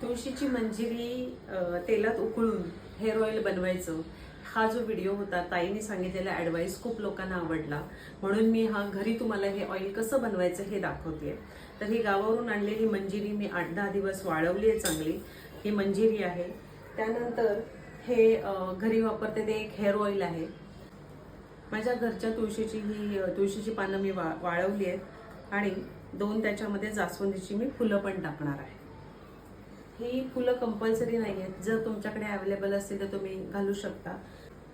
तुळशीची मंजिरी तेलात उकळून हेअर ऑइल बनवायचं हा जो व्हिडिओ होता ताईने सांगितलेला ॲडवाईस खूप लोकांना आवडला, म्हणून मी हा घरी तुम्हाला हे ऑइल कसं बनवायचं हे दाखवते. तर ही गावावरून आणलेली मंजिरी मी 8-10 दिवस वाळवली आहे चांगली. ही मंजिरी आहे. त्यानंतर हे घरी वापरते ते एक हेअर ऑइल आहे. माझ्या घरच्या तुळशीची पानं मी वाळवली आहेत आणि 2 त्याच्यामध्ये जास्वंदीची मी फुलं पण टाकणार आहे. ही फुलं कंपल्सरी नाही आहेत, जर तुमच्याकडे अवेलेबल असतील तर तुम्ही घालू शकता.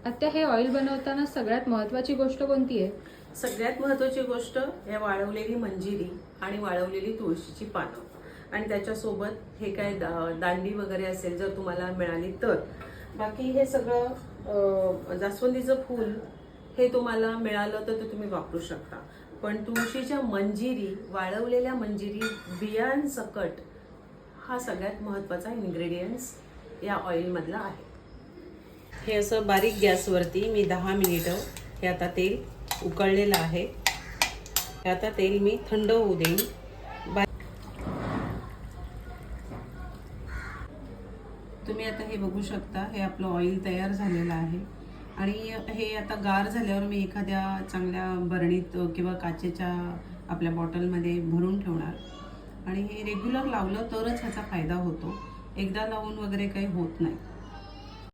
आता हे ऑइल बनवताना सगळ्यात महत्त्वाची गोष्ट कोणती आहे? सगळ्यात महत्त्वाची गोष्ट हे वाळवलेली मंजिरी आणि वाळवलेली तुळशीची पानं आणि त्याच्यासोबत हे काय दांडी वगैरे असेल जर तुम्हाला मिळाली तर. बाकी हे सगळं जास्वंदीचं फूल हे तुम्हाला मिळालं तर तुम्ही वापरू शकता. पण तुळशीच्या मंजिरी, वाळवलेल्या मंजिरी बियांसकट हा सगळ्यात महत्त्वाचा इन्ग्रेडियंट्स या ऑइलमधला आहे. हे असं बारीक गॅसवरती मी 10 मिनिटं हे आता तेल उकळलेलं आहे. हे आता तेल मी थंड होऊ देईन. तुम्ही आता हे बघू शकता, हे आपलं ऑइल तयार झालेलं आहे आणि हे आता गार झाल्यावर मी एखाद्या चांगल्या बरणीत किंवा काचेच्या आपल्या बॉटलमध्ये भरून ठेवणार आणि हे रेग्युलर लावलं तरच ह्याचा फायदा होतो. एकदा लावून वगैरे काही होत नाही.